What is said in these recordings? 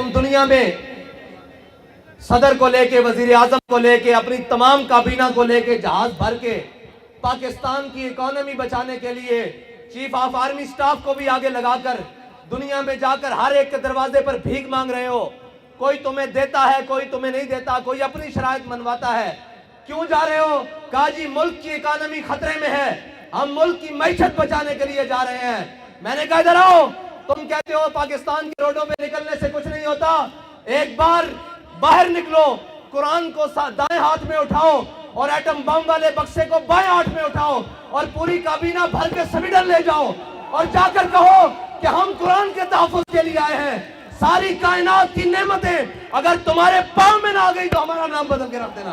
تم دنیا میں صدر کو لے کے، وزیر اعظم کو لے کے، اپنی تمام کابینہ کو لے کے جہاز بھر کے پاکستان کی اکانومی بچانے کے لیے چیف آف آرمی سٹاف کو بھی آگے لگا کر دنیا میں جا کر ہر ایک کے دروازے پر بھیک مانگ رہے ہو. کوئی تمہیں دیتا ہے، کوئی تمہیں نہیں دیتا، کوئی اپنی شرائط منواتا ہے. کیوں جا رہے ہو؟ کہا جی ملک کی اکانومی خطرے میں ہے، ہم ملک کی معیشت بچانے کے لیے جا رہے ہیں. میں نے کہا ادھر آؤ. تم کہتے ہو پاکستان کی روڈوں پہ نکلنے سے کچھ نہیں ہوتا. ایک بار باہر نکلو، قرآن کو دائیں ہاتھ میں اٹھاؤ اور ایٹم بم والے بکسے کو بائیں ہاتھ میں اٹھاؤ اور پوری کابینہ بھر کے سویڈن لے جاؤ اور جا کر کہو کہ ہم قرآن کے تحفظ کے لیے آئے ہیں. ساری کائنات کی نعمتیں اگر تمہارے پاؤں میں نہ آ گئی تو ہمارا نام بدل کے رکھ دینا.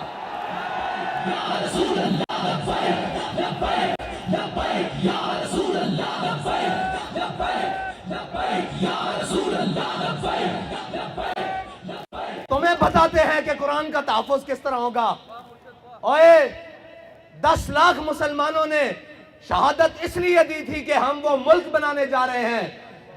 تمہیں بتاتے ہیں کہ قرآن کا تحفظ کس طرح ہوگا. اوئے 10 لاکھ مسلمانوں نے شہادت اس لیے دی تھی کہ ہم وہ ملک بنانے جا رہے ہیں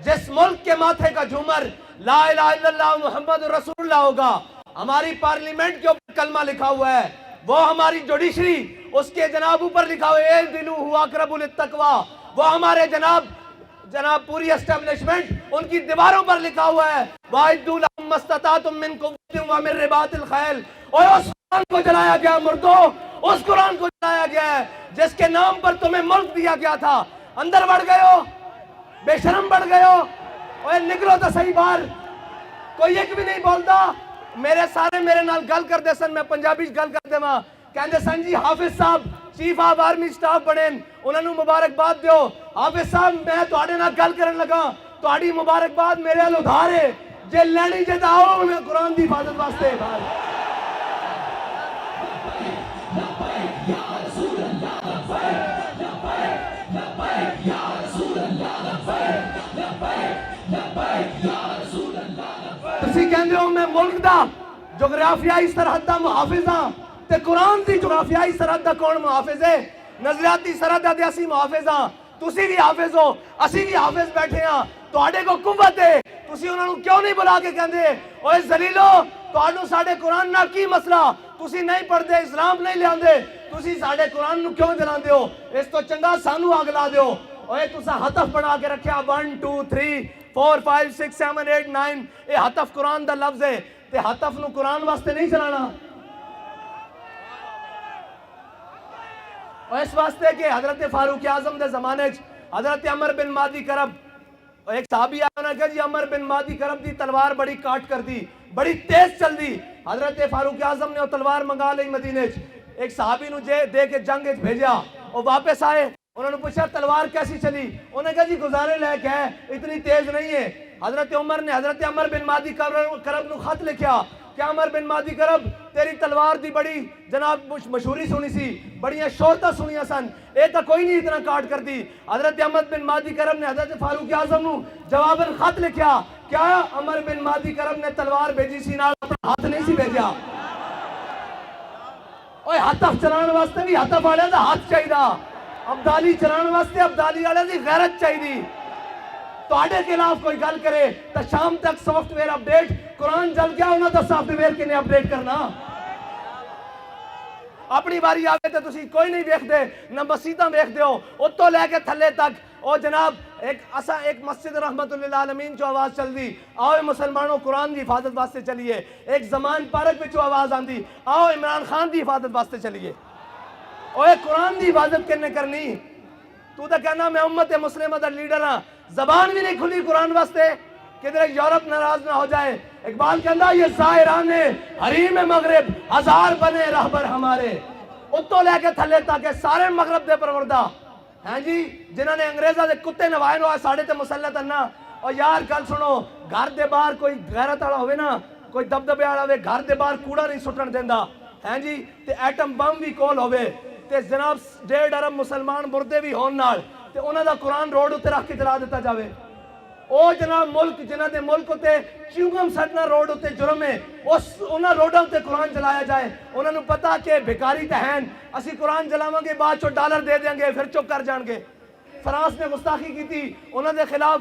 جس ملک کے ماتھے کا جھومر لا الہ الا اللہ محمد رسول اللہ ہوگا. ہماری پارلیمنٹ کے اوپر کلمہ لکھا ہوا ہے، وہ ہماری جوڈیشری اس کے جناب اوپر لکھا ہوا ہے اعدلوا هو اقرب للتقوی، وہ ہمارے جناب پوری اسٹیبلشمنٹ ان کی دیواروں پر لکھا ہوا ہے وَأَعِدُّوا لَهُم مَّا اسْتَطَعْتُم مِّن قُوَّةٍ وَمِن رِّبَاطِ الْخَيْلِ. اور اس قرآن کو جلایا گیا مردوں، اس قرآن کو جلایا گیا ہے جس کے نام پر تمہیں ملک دیا گیا تھا. اندر بڑھ گئے ہو، بے شرم بڑھ گئے ہو. اوے نکلو تو صحیح باہر. کوئی ایک بھی نہیں بولتا. میرے نال گل کر دے سن، میں پنجابی گل کر دے ماں کہندے سن جی حافظ صاحب چیف آف آرمی سٹاف بنے، انہوں نے مبارکباد دیو. حافظ صاحب میں تواڈے نال گل کرن لگا، تواڈی مبارکباد میرے ال ادھار ہے، جے لینی جے آؤ میں قرآن دی حفاظت واسطے. تسی کہندے ہو میں ملک دا جغرافیائی سرحد دا محافظ ہاں، تے قرآن دی جغرافیائی سرحد دا کون محافظ ہے؟ نظریاتی سرحد دا اسی محافظ ہاں. تسی بھی حافظ ہو، اسی بھی حافظ بیٹھے ہاں. تواڈے کو قوت ہے، تسی انہاں نوں کیوں نہیں بلا کے کہندے اوے ذلیلو تواڈوں ساڈے قرآن نال کی مسئلہ؟ تسی نہیں پڑھدے، اسلام نہیں لیاندے، تسی ساڈے قرآن نوں کیوں جلاندے ہو؟ اس تو چنگا سانو اگ لا دیو. اوے تساں ہتف بنا کے رکھیا 1 2 3 4 5 6 7 8 9. اے ہتف قرآن دا لفظ ہے تے ہتف نو قرآن واسطے نہیں چلانا. اور اس واسطے کہ حضرت فاروق اعظم دے زمانے حضرت عمر بن مادی کرب ایک صحابی آیا کہ جی عمر بن مادی کرب دی تلوار بڑی کاٹ کر دی، بڑی تیز چل دی. حضرت فاروق اعظم نے وہ تلوار منگا لی مدینے ایک صحابی نو دے کے جنگ بھیجا. وہ واپس آئے، انہوں نے پوچھا تلوار کیسی چلی؟ انہوں نے کہا جی گزارے لائق ہے، اتنی تیز نہیں ہے. حضرت عمر نے حضرت عمر بن مادی کرب نو خط لکھیا کہ عمر بن مادی کرب تیری تلوار دی بڑی جناب مشہوری سنی سی، بڑیاں شہرتاں سنیاں سن، اے تا کوئی نہیں اتنا کاٹ کر دی. حضرت عمر بن مادی کرب نے حضرت فاروق اعظم نو جواباً خط لکھیا کیا عمر بن مادی کرب نے تلوار بھیجی سی نال اپنا ہاتھ نہیں سی بھیجا. اوے ہتف چلان واسطے بھی ہتف والے دا ہاتھ چاہیے، ابدالی چلان واسطے ابدالی والے دی غیرت چاہیے. تواڈے خلاف کوئی گل کرے تو شام تک سافٹ ویئر اپڈیٹ، قرآن جل گیا انہاں دا سافٹ ویئر کنے اپڈیٹ کرنا. اپنی باری آگے تو تسی کوئی نہیں ویکھدے، نہ مسیتاں ویکھدے ہو اتوں لے کے تھلے تک. او جناب ایک مسجد رحمت للعالمین چو آواز چل دی آؤ مسلمانوں قرآن دی حفاظت واسطے چلیے. ایک زمان پارک وچوں آواز آندی آؤ عمران خان دی حفاظت واسطے چلیے. اوے قرآن دی حفاظت کنے کرنی؟ تو تا کہنا میں امت مسلمہ دا لیڈر ہاں، زبان بھی نہیں کھلی قرآن واسطے. کدھر یورپ ناراض نہ ہو جائے. اقبال کہندا یہ زائران حریم مغرب ہزار بنے رہبر ہمارے. اتوں لے کے تھلے تک سارے مغرب دے پروردہ ہیں جی جنہوں نے انگریزہ دے کتے نوائے نو ساڑھے تے مسلط انا. اور یار گل سنو، گھر دے باہر کوئی غیرت والا ہوئے نا، کوئی دبدبے والا ہوئے، گھر دے باہر کوڑا نہیں سٹن دیندا ہیں جی، تے ایٹم بم بھی کول ہوئے تے جناب 1.5 ارب مسلمان مردے بھی ہون نال تے انہاں دا قرآن روڈ اتنے رکھ کے جلا دیتا جاوے. او جناب ملک جنہ دے ملک ہوتے چیوگم سٹنا روڈ ہوتے جرم ہے، انہاں روڈاں ہوتے قرآن جلایا جائے. انہاں نو پتا کہ بھکاری تے ہیں، اسی قرآن جلاواں گے بعد چو ڈالر دے دیں گے پھر چپ کر جان گے. فرانس نے گستاخی کی تھی، انہاں دے خلاف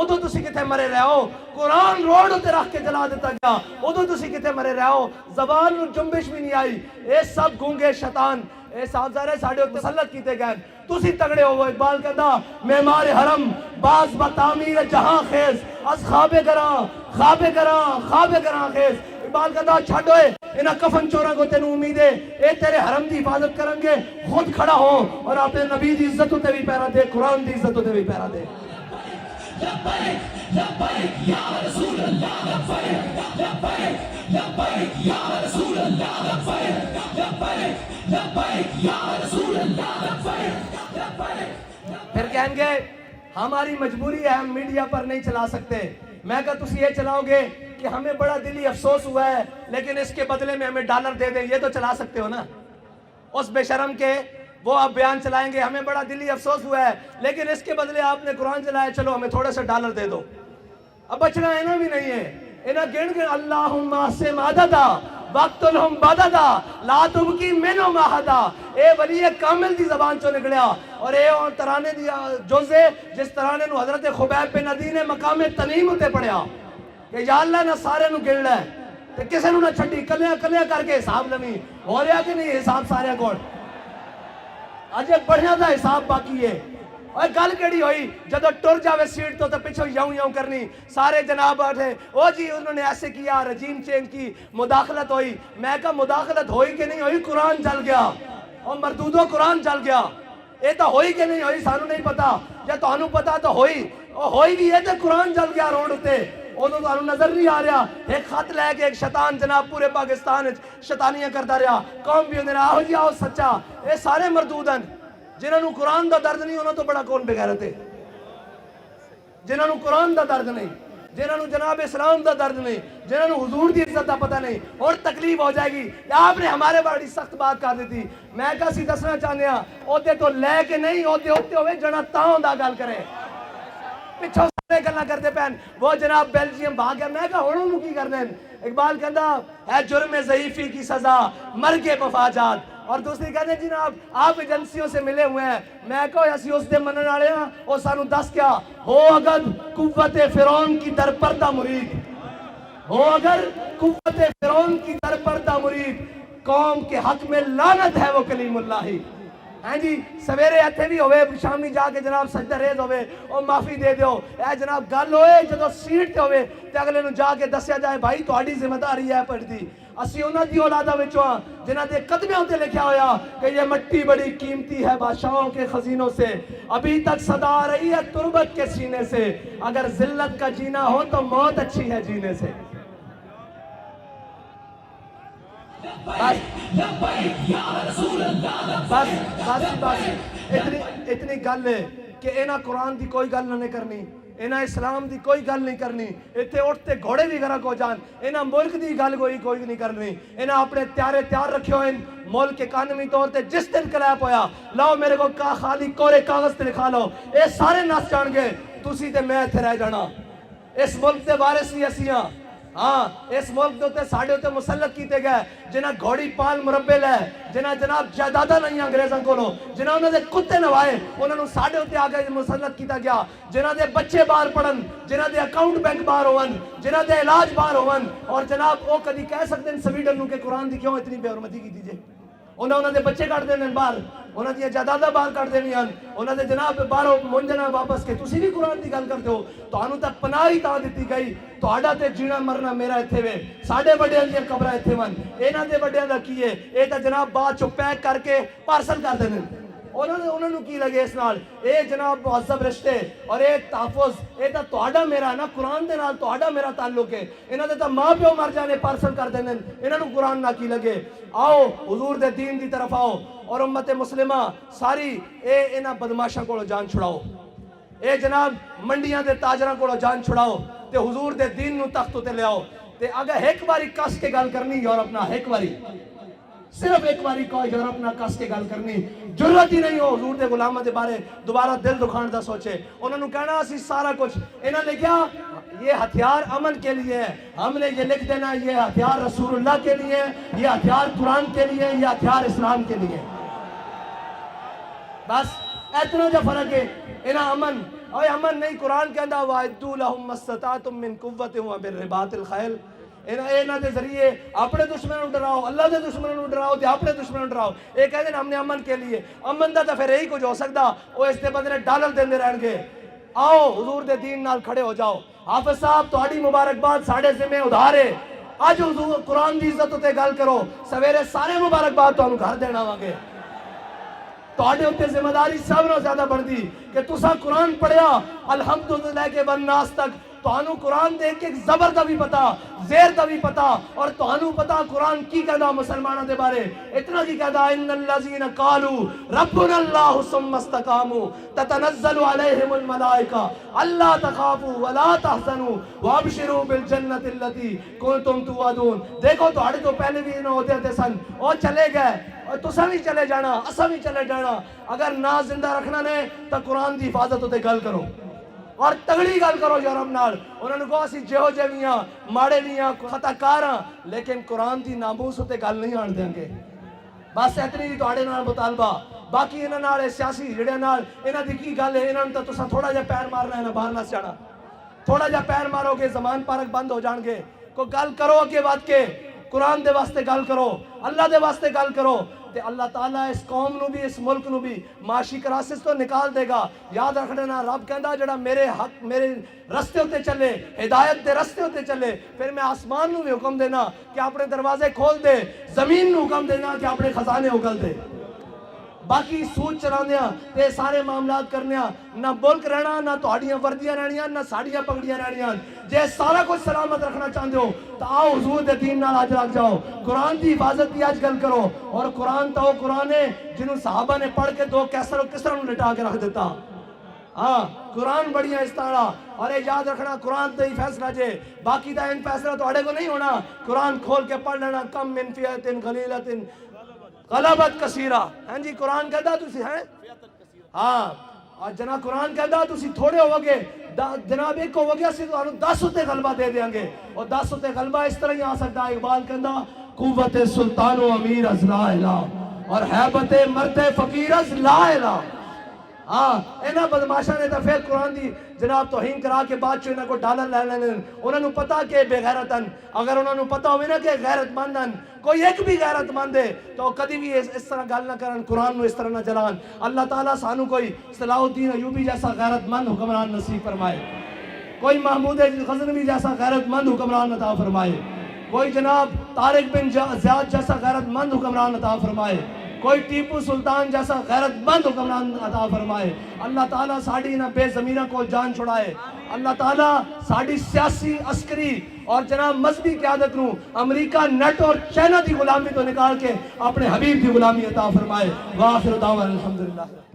ادو تسی کتے مرے رہے ہو، قرآن روڈ تے رکھ کے جلا دیتا گیا ادو تسی کتے مرے رہے ہو، زبان نو جنبش بھی نہیں آئی، اے سب گونگے شیطان اے صاحب ظاہر ہے ساڑھے تسلط کیتے گئے، تسی تگڑے ہو۔ اقبال کہتا معمار حرم باز بتعمیر جہاں خیز از خواب گراں خواب گراں خواب گراں خیز۔ اقبال کہتا چھڑوئے انہا کفن چورا کو تینو امید ہے اے تیرے حرم دی حفاظت کریں گے، خود کھڑا ہو اور اپنے نبی دی عزت تے بھی پیرا دے، قرآن دی عزت تے بھی پیرا دے۔ لبیک لبیک یا رسول اللہ، لبیک لبیک لبیک یا رسول اللہ، لبیک لبیک لبیک یا رسول اللہ، لبیک لبیک۔ پھر کہیں گے ہماری مجبوری ہے، ہم میڈیا پر نہیں چلا سکتے۔ میں کہا تسی یہ چلاؤ گے کہ ہمیں بڑا دلی افسوس ہوا ہے لیکن اس کے بدلے میں ہمیں ڈالر دے دیں، یہ تو چلا سکتے ہو نا۔ اس بے شرم کے وہ آپ بیان چلائیں گے ہمیں بڑا دلی افسوس ہوا ہے لیکن اس کے بدلے آپ نے قرآن چلایا، چلو ہمیں تھوڑے سے ڈالر دے دو۔ اب بچنا اینا بھی نہیں ہے، اینا گن کے اللہم احسن عددا وقتلہم بددا لا تبکی منہم احدا۔ اے ولی کامل دی زبان چو نکلیا اور اے ترانے دی جزے جس ترانے نو حضرت خبیب بن عدی نے مقام تنیم ہوتے پڑھیا کہ یا اللہ نہ سارے نو گن لے تے کسے نو نہ چھٹی، کلیاں کلیاں کر کے حساب لمی ہو رہا کہ نہیں حساب سارے کوڑ اجے بڑھیا دا حساب باقی ہے۔ اور گل کیڑی ہوئی جدو ٹر جاوے سیٹ تو پچھو یوں یوں کرنی، سارے جناب آٹھے او جی انہوں نے ایسے کیا، رجیم چینج کی، مداخلت ہوئی۔ میں کہا مداخلت ہوئی کہ نہیں ہوئی، قرآن جل گیا اور مردودو قرآن جل گیا۔ اے تو ہوئی کہ نہیں ہوئی سانو نہیں پتا، یا تو انہوں پتا تو ہوئی بھی ہے تو قرآن جل گیا روڈ ہوتے ادو تو نظر نہیں آ رہا۔ ایک خط لے کے ایک شیطان جناب پورے پاکستان شیطانیاں کرتا رہا، قوم بھی انہیں آہو جی آہو سچا۔ اے سارے مردودن جنہوں نے قرآن دا درد نہیں انہوں تو بڑا کون بغیرت ہے، جنہوں نے قرآن دا درد نہیں، جنہوں نے جناب اسلام دا درد نہیں، جنہوں نے حضور دی عزت دا پتہ نہیں، اور تکلیف ہو جائے گی۔ آپ نے ہمارے بڑی سخت بات کر دی تھی، میں کہا سی دسنا چاہنے ہاں اوتے تو لے کے نہیں اوتے ہوتے ہوئے جنا تاؤں دا گل کرے پچھو سارے گلنا کرتے پہن۔ وہ جناب بیلجیم بھاگ گیا، میں کہا ہوڑوں نو کی کر دیں۔ اقبال کہتا ہے جرم ضعیفی کی سزا مرگ مفاجات، اور دوسری کہتے ہیں جناب آپ ایجنسیوں سے ملے ہوئے ہیں۔ میں کہو ایسی اس دے منن آڑے ہیں اور سانو دس کیا ہو اگر قوت فرعون کی در پردہ مرید، ہو اگر قوت فرعون کی در پردہ مرید، قوم کے حق میں لعنت ہے وہ کلیم اللہ ہی۔ ہاں جی سویرے ایتھے بھی ہوئے شامی جا کے جناب سجدہ ریز ہوئے اور معافی دے دیو، اے جناب گل ہوئے جدو سیٹ تے ہوئے تے اگلے نو جا کے دسیا جائے بھائی تہاڈی ذمہ داری ہے پڑھ دی۔ اسی انہاں دی اولاداں وچوں ہاں جنہاں دے قدمیاں تے لکھیا ہویا کہ یہ مٹی بڑی قیمتی ہے بادشاہوں کے خزینوں سے، ابھی تک صدا آ رہی ہے تربت کے سینے سے، اگر ذلت کا جینا ہو تو موت اچھی ہے جینے سے۔ بس اتنی گل ہے کہ اینا قرآن دی کوئی گل نہیں کرنی، اینا اسلام دی کوئی گل نہیں کرنی، اتھے اٹھتے گھوڑے بھی گھرہ کو جان، اینا ملک دی گل کوئی نہیں کرنی، اینا اپنے تیار رکھے ہوئے ملک کے قانونی طور تے جس دن کلیپ ہویا لاؤ میرے کو خالی کورے کاغذ تے لکھا لو، اے سارے ناس جان گے تُسی تے میں اتھے رہ جانا۔ اس ملک تے وارث بھی اسیاں، ہاں اس ملک دوتے ساڑھے ہوتے مسلط کیتے گئے جنہ گھوڑی پال مربے لے، جنہ جناب جائیدادہ نہیں انگریزاں کو لو، جنہ انہوں نے کتے نوائے انہوں نے ساڑھے ہوتے آگے مسلط کیتا گیا، جنہ دے بچے باہر پڑھن، جنہ دے اکاؤنٹ بینک باہر ہوون، جنہ دے علاج باہر ہوون، اور جناب وہ کدی کہہ سکتے ہیں سویڈن نو کہ قرآن دی کیوں اتنی بے حرمتی کی دیجئے، انہوں نے بچے کٹ دینے باہر، انہوں نے جائیدادہ باہر کٹ دینی ہیں، انہوں نے جناب باہروں منجنا واپس کے تسی بھی قرآن دی گل کرتے ہو تو انہوں تک پناہ ہی تاں دیتی گئی تو آڈا تے جینا مرنا میرا اتھے وے ساڑھے بڑے اندھے قبرہ اتھے ون اینا دے بڑے اندھا کیے اے تا جناب بات چو پیک کر کے پارسل کر دینے انہوں نے کی لگے اس نال اے جناب معذب رشتے اور اے تحفظ اے تا توڑا میرا نا قرآن دے نال توڑا میرا تعلق ہے انہوں نے تا ماں پیو مر جانے پارسل کر دینے انہوں نے قرآن نہ کی لگے آؤ حضور دے دین دی طرف آؤ اور امت مسلمہ ساری اے انہا بدماشاں کو جان چھڑاؤ اے جناب منڈیاں دے تاجران کو جان چھڑاؤ تے حضور دے دین نو تختو تے لے آؤ تے اگر ایک باری کس کے گل کرنی یورپ نہ ایک باری صرف ایک باری کو یورپ نہ کس کے گل کرنی ضرورت ہی نہیں ہو حضور دے غلامہ دے بارے دوبارہ دل دکھان دا سوچے انہوں نے کہنا اسی سارا کچھ انہوں نے کیا یہ ہتھیار امن کے لیے ہے ہم نے یہ لکھ دینا یہ ہتھیار رسول اللہ کے لیے یہ ہتھیار قرآن کے لیے یہ ہتھیار اسلام کے لیے بس اتنا جو فرق ہے انہاں امن اوے امن نہیں، قرآن کہندا وَاعِدُّوا لَهُم مَّا اسْتَطَعْتُم مِّن قُوَّةٍ وَبِالرِّبَاطِ الْخَيْلِ، انہاں دے ذریعے اپنے دشمنوں نوں ڈراؤ، اللہ دے دشمنوں نوں ڈراؤ تے اپنے دشمنوں نوں ڈراؤ۔ یہ کہتے ہیں ہم نے امن کے لیے، امن دا تو پھر یہی کچھ ہو سکتا، وہ اس دے بدلے ڈالر دیندے رہن گے۔ آؤ حضور دے دین نال کھڑے ہو جاؤ۔ حافظ صاحب تہاڈی مبارکباد ساڈے ذمہ ادھار ہے، اج حضور قرآن دی عزت تے گل کرو، سویرے سارے مبارکباد تانوں گھر دینا آواں گے۔ تہاڈے اوتے ذمہ داری سب نال زیادہ بڑھدی کہ تساں قرآن پڑھیا الحمدللہ کے والناس تک، تانوں قرآن دے ایک زبر دا بھی پتا، زیر دا بھی پتا، اور تانوں پتا قرآن کی کہدا مسلمانوں دے بارے۔ اتنا کی کہدا ان الذین قالوا ربنا اللہ ثم استقاموا تتنزل علیہم الملائکہ الا تخافوا ولا تحزنوا وابشروا بالجنۃ التي کنتم توعدون۔ دیکھو تہاڈے تو پہلے بھی انہاں ہوتے تھے سن، او چلے گئے، اور تساں بھی چلے جانا، اساں بھی چلے جانا۔ اگر نہ زندہ رکھنا نے تو قرآن دی حفاظت تے گل کرو، اور تگڑی گل کرو یورپ نال۔ انہوں نے کہا اسی جہو جے بھی ہاں، ماڑے بھی ہاں، خطا کار ہاں، لیکن قرآن دی ناموس تے گل نہیں آن دیں گے۔ بس اتنی دی تہاڈے نال مطالبہ، باقی انہاں نال سیاسی جڑے نال انہاں دی کی گل ہے، انہاں نوں تے تساں تھوڑا جہا پیر مارنا ہے، نہ باہر نہ جانا۔ تھوڑا جہا پیر مارو گے زمان پارک بند ہو جان گے۔ کوئی گل کرو اگے واد کے، قرآن دے واسطے گل کرو، اللہ دے واسطے گل کرو، تے اللہ تعالیٰ اس قوم نو بھی اس ملک نو بھی معاشی کراسس تو نکال دے گا۔ یاد رکھنا رب کہندا جڑا میرے حق میرے رستے ہوتے چلے، ہدایت دے رستے ہوتے چلے، پھر میں آسمان نو بھی حکم دینا کہ اپنے دروازے کھول دے، زمین نو حکم دینا کہ اپنے خزانے اگل دے۔ باقی سوچ چلاندیاں تے سارے معاملات کرنیاں، نہ ملک رہنا، نہ تہاڈیاں وردیاں رہنیاں، نہ ساڈیاں پگڑیاں رہنیاں۔ جے سارا کچھ سلامت رکھنا چاہندے ہو تو آؤ حضور دے دین نال اج لگ جاؤ، قرآن دی حفاظت دی اج گل کرو۔ اور قرآن تو قرآن ہے جنہوں صحابہ نے پڑھ کے دو کیسر و کسرا نوں لٹا کے رکھ دیتا۔ ہاں قرآن بڑیاں اس طرح، اور یہ یاد رکھنا قرآن تے ہی فیصلہ جے، باقی دا ان فیصلہ تہاڈے کو نہیں ہونا۔ قرآن کھول کے پڑھ لینا، کم من فیۃ قلیلۃ غلبت کثیرہ۔ ہاں جی قرآن کہدا تسی ہیں، ہاں اور جناب قرآن کہدا تسی تھوڑے ہو گے، جناب ایک ہو گیا سی تو 10 اتے غلبہ دے دیاں گے، اور 10 اتے غلبہ اس طرح ہی آ سکتا ہے۔ اقبال کہندا قوت سلطان و امیر از لا الہ، اور حیبت مرد فقیر از لا الہ۔ ہاں انہاں بدماشاں نے تو پھر قرآن دی جناب توہین کرا کے بعد چو انہاں کو ڈالر لے لینے، انہاں نو پتا کہ بے غیرتن، اگر انہاں نو پتا ہوئے نا کہ غیرت مندن، کوئی ایک بھی غیرت مند ہے تو کدی بھی اس طرح گل نہ کرن، قرآن نو اس طرح نہ جلان۔ اللہ تعالیٰ سانو کوئی صلاح الدین ایوبی جیسا غیرت مند حکمران نصیب فرمائے، کوئی محمود غزنوی جیسا غیرت مند حکمران عطا فرمائے، کوئی جناب طارق بن زیاد جیسا غیرت مند حکمران عطا فرمائے، کوئی ٹیپو سلطان جیسا غیرت مند حکمران عطا فرمائے۔ اللہ تعالیٰ ساڑی نہ بے زمینہ کو جان چھڑائے، اللہ تعالیٰ ساڑی سیاسی عسکری اور جناب مذہبی قیادت نو امریکہ نیٹ اور چائنا دی غلامی تو نکال کے اپنے حبیب دی غلامی عطا فرمائے۔ وآخر دعوانا الحمدللہ۔